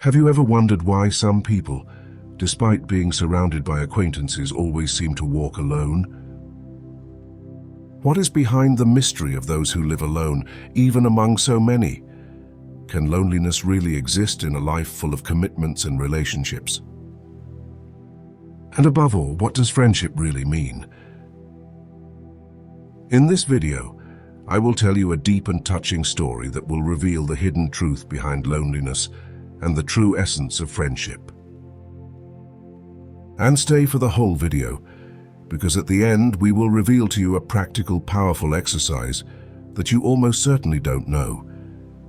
Have you ever wondered why some people, despite being surrounded by acquaintances, always seem to walk alone? What is behind the mystery of those who live alone, even among so many? Can loneliness really exist in a life full of commitments and relationships? And above all, what does friendship really mean? In this video, I will tell you a deep and touching story that will reveal the hidden truth behind loneliness and the true essence of friendship. And stay for the whole video, because at the end we will reveal to you a practical, powerful exercise that you almost certainly don't know,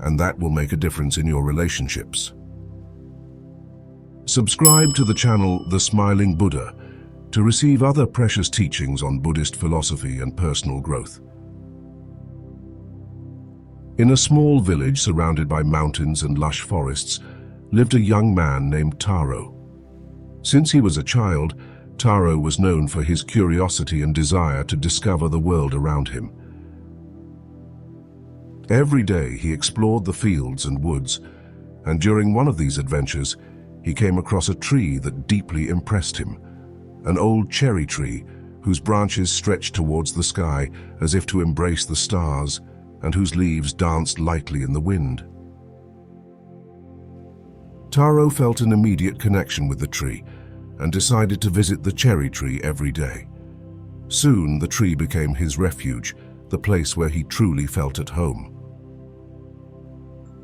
and that will make a difference in your relationships. Subscribe to the channel The Smiling Buddha to receive other precious teachings on Buddhist philosophy and personal growth. In a small village surrounded by mountains and lush forests lived a young man named Taro. Since he was a child, Taro was known for his curiosity and desire to discover the world around him. Every day he explored the fields and woods, and during one of these adventures, he came across a tree that deeply impressed him, an old cherry tree whose branches stretched towards the sky as if to embrace the stars, and whose leaves danced lightly in the wind. Taro felt an immediate connection with the tree and decided to visit the cherry tree every day. Soon the tree became his refuge, the place where he truly felt at home.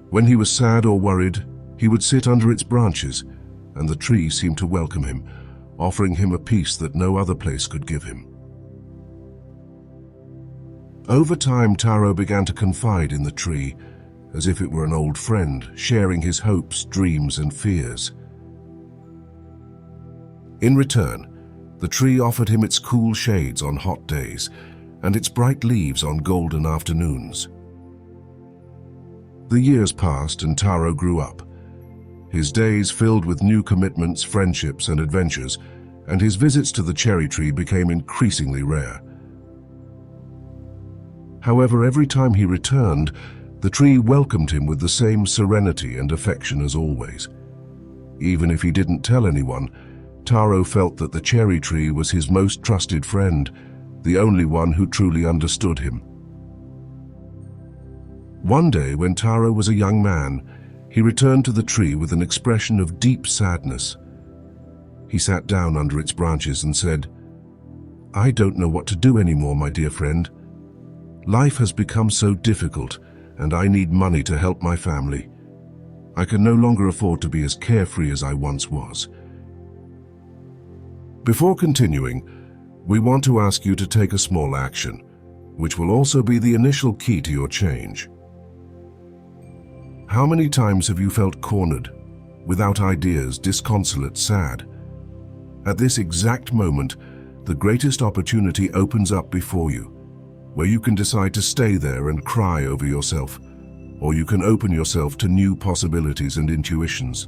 When he was sad or worried, he would sit under its branches, and the tree seemed to welcome him, offering him a peace that no other place could give him. Over time, Taro began to confide in the tree, as if it were an old friend, sharing his hopes, dreams, and fears. In return, the tree offered him its cool shades on hot days and its bright leaves on golden afternoons. The years passed and Taro grew up, his days filled with new commitments, friendships, and adventures, and his visits to the cherry tree became increasingly rare. However, every time he returned, the tree welcomed him with the same serenity and affection as always. Even if he didn't tell anyone, Taro felt that the cherry tree was his most trusted friend, the only one who truly understood him. One day, when Taro was a young man, he returned to the tree with an expression of deep sadness. He sat down under its branches and said, "I don't know what to do anymore, my dear friend. Life has become so difficult, and I need money to help my family. I can no longer afford to be as carefree as I once was." Before continuing, we want to ask you to take a small action, which will also be the initial key to your change. How many times have you felt cornered, without ideas, disconsolate, sad? At this exact moment, the greatest opportunity opens up before you, where you can decide to stay there and cry over yourself, or you can open yourself to new possibilities and intuitions.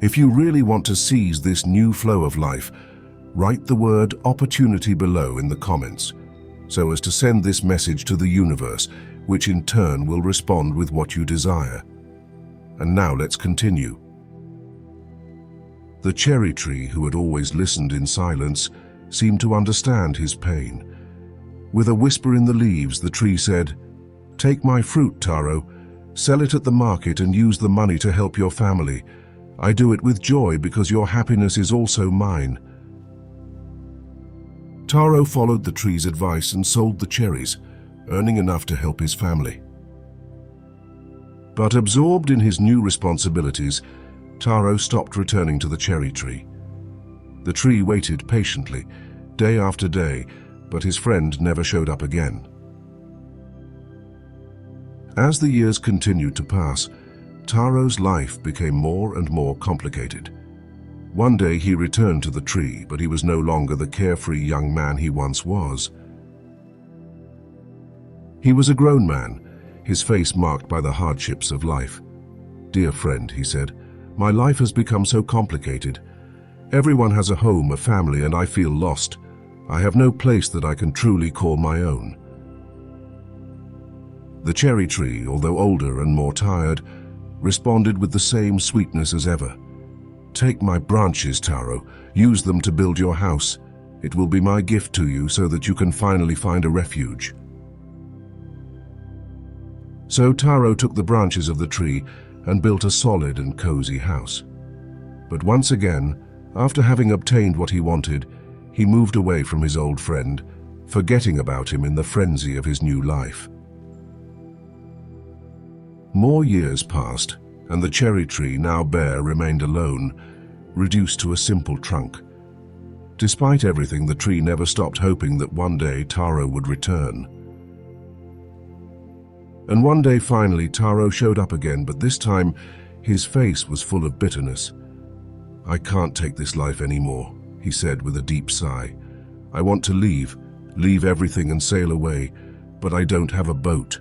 If you really want to seize this new flow of life, write the word opportunity below in the comments, so as to send this message to the universe, which in turn will respond with what you desire. And now let's continue. The cherry tree, who had always listened in silence, seemed to understand his pain. With a whisper in the leaves, the tree said, "Take my fruit, Taro. Sell it at the market and use the money to help your family. I do it with joy because your happiness is also mine." Taro followed the tree's advice and sold the cherries, earning enough to help his family. But absorbed in his new responsibilities, Taro stopped returning to the cherry tree. The tree waited patiently, day after day, but his friend never showed up again. As the years continued to pass, Taro's life became more and more complicated. One day he returned to the tree, but he was no longer the carefree young man he once was. He was a grown man, his face marked by the hardships of life. "Dear friend," he said, "my life has become so complicated. Everyone has a home, a family, and I feel lost. I have no place that I can truly call my own." The cherry tree, although older and more tired, responded with the same sweetness as ever. "Take my branches, Taro. Use them to build your house. It will be my gift to you so that you can finally find a refuge." So Taro took the branches of the tree and built a solid and cozy house. But once again, after having obtained what he wanted, he moved away from his old friend, forgetting about him in the frenzy of his new life. More years passed, and the cherry tree, now bare, remained alone, reduced to a simple trunk. Despite everything, the tree never stopped hoping that one day Taro would return. And one day, finally, Taro showed up again, but this time his face was full of bitterness. "I can't take this life anymore," he said with a deep sigh. "I want to leave everything and sail away, but I don't have a boat."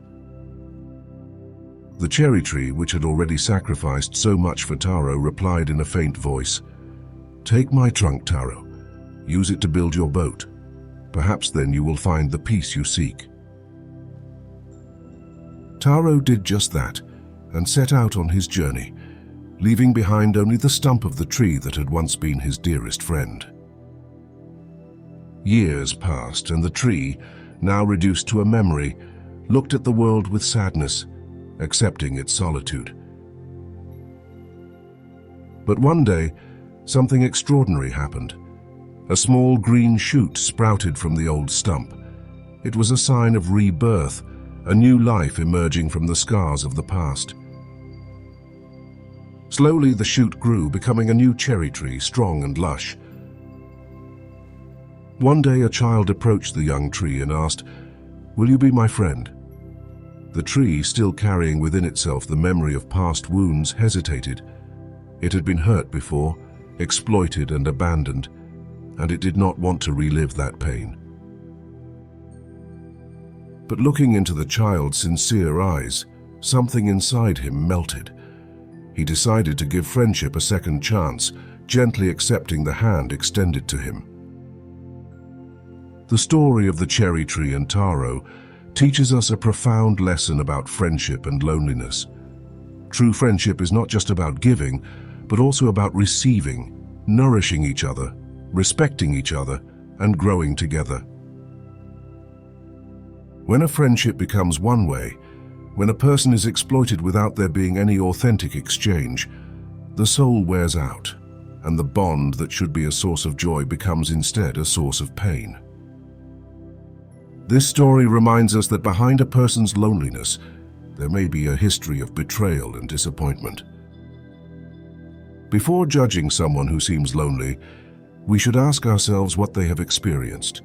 The cherry tree, which had already sacrificed so much for Taro, replied in a faint voice, "Take my trunk, Taro. Use it to build your boat. Perhaps then you will find the peace you seek." Taro did just that and set out on his journey, leaving behind only the stump of the tree that had once been his dearest friend. Years passed, and the tree, now reduced to a memory, looked at the world with sadness, accepting its solitude. But one day, something extraordinary happened. A small green shoot sprouted from the old stump. It was a sign of rebirth, a new life emerging from the scars of the past. Slowly the shoot grew, becoming a new cherry tree, strong and lush. One day a child approached the young tree and asked, "Will you be my friend?" The tree, still carrying within itself the memory of past wounds, hesitated. It had been hurt before, exploited and abandoned, and it did not want to relive that pain. But looking into the child's sincere eyes, something inside him melted. He decided to give friendship a second chance, gently accepting the hand extended to him. The story of the cherry tree and Taro teaches us a profound lesson about friendship and loneliness. True friendship is not just about giving, but also about receiving, nourishing each other, respecting each other, and growing together. When a friendship becomes one way, when a person is exploited without there being any authentic exchange, the soul wears out, and the bond that should be a source of joy becomes instead a source of pain. This story reminds us that behind a person's loneliness, there may be a history of betrayal and disappointment. Before judging someone who seems lonely, we should ask ourselves what they have experienced,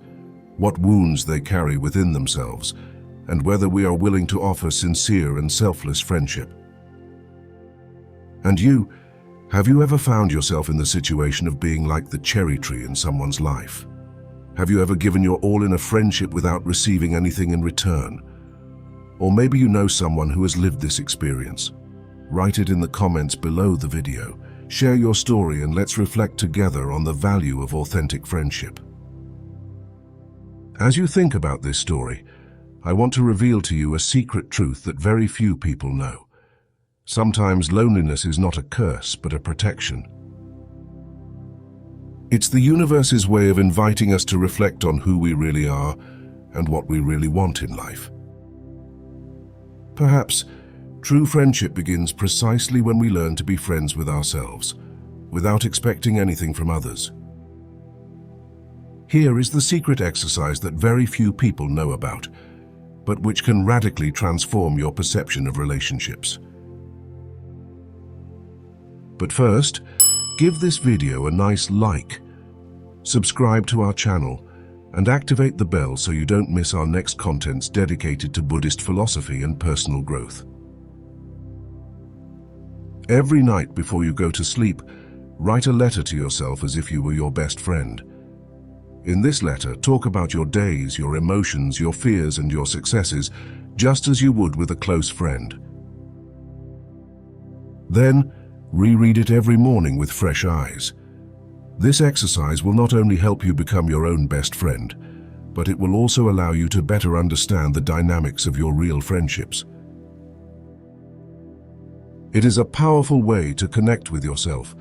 what wounds they carry within themselves, and whether we are willing to offer sincere and selfless friendship. And you, have you ever found yourself in the situation of being like the cherry tree in someone's life? Have you ever given your all in a friendship without receiving anything in return? Or maybe you know someone who has lived this experience. Write it in the comments below the video. Share your story and let's reflect together on the value of authentic friendship. As you think about this story, I want to reveal to you a secret truth that very few people know. Sometimes loneliness is not a curse, but a protection. It's the universe's way of inviting us to reflect on who we really are and what we really want in life. Perhaps true friendship begins precisely when we learn to be friends with ourselves, without expecting anything from others. Here is the secret exercise that very few people know about, but which can radically transform your perception of relationships. But first, give this video a nice like, subscribe to our channel, and activate the bell so you don't miss our next contents dedicated to Buddhist philosophy and personal growth. Every night before you go to sleep, write a letter to yourself as if you were your best friend. In this letter, talk about your days, your emotions, your fears, and your successes, just as you would with a close friend. Then, reread it every morning with fresh eyes. This exercise will not only help you become your own best friend, but it will also allow you to better understand the dynamics of your real friendships. It is a powerful way to connect with yourself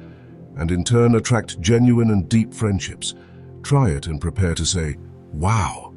and in turn attract genuine and deep friendships. Try it and prepare to say, "Wow."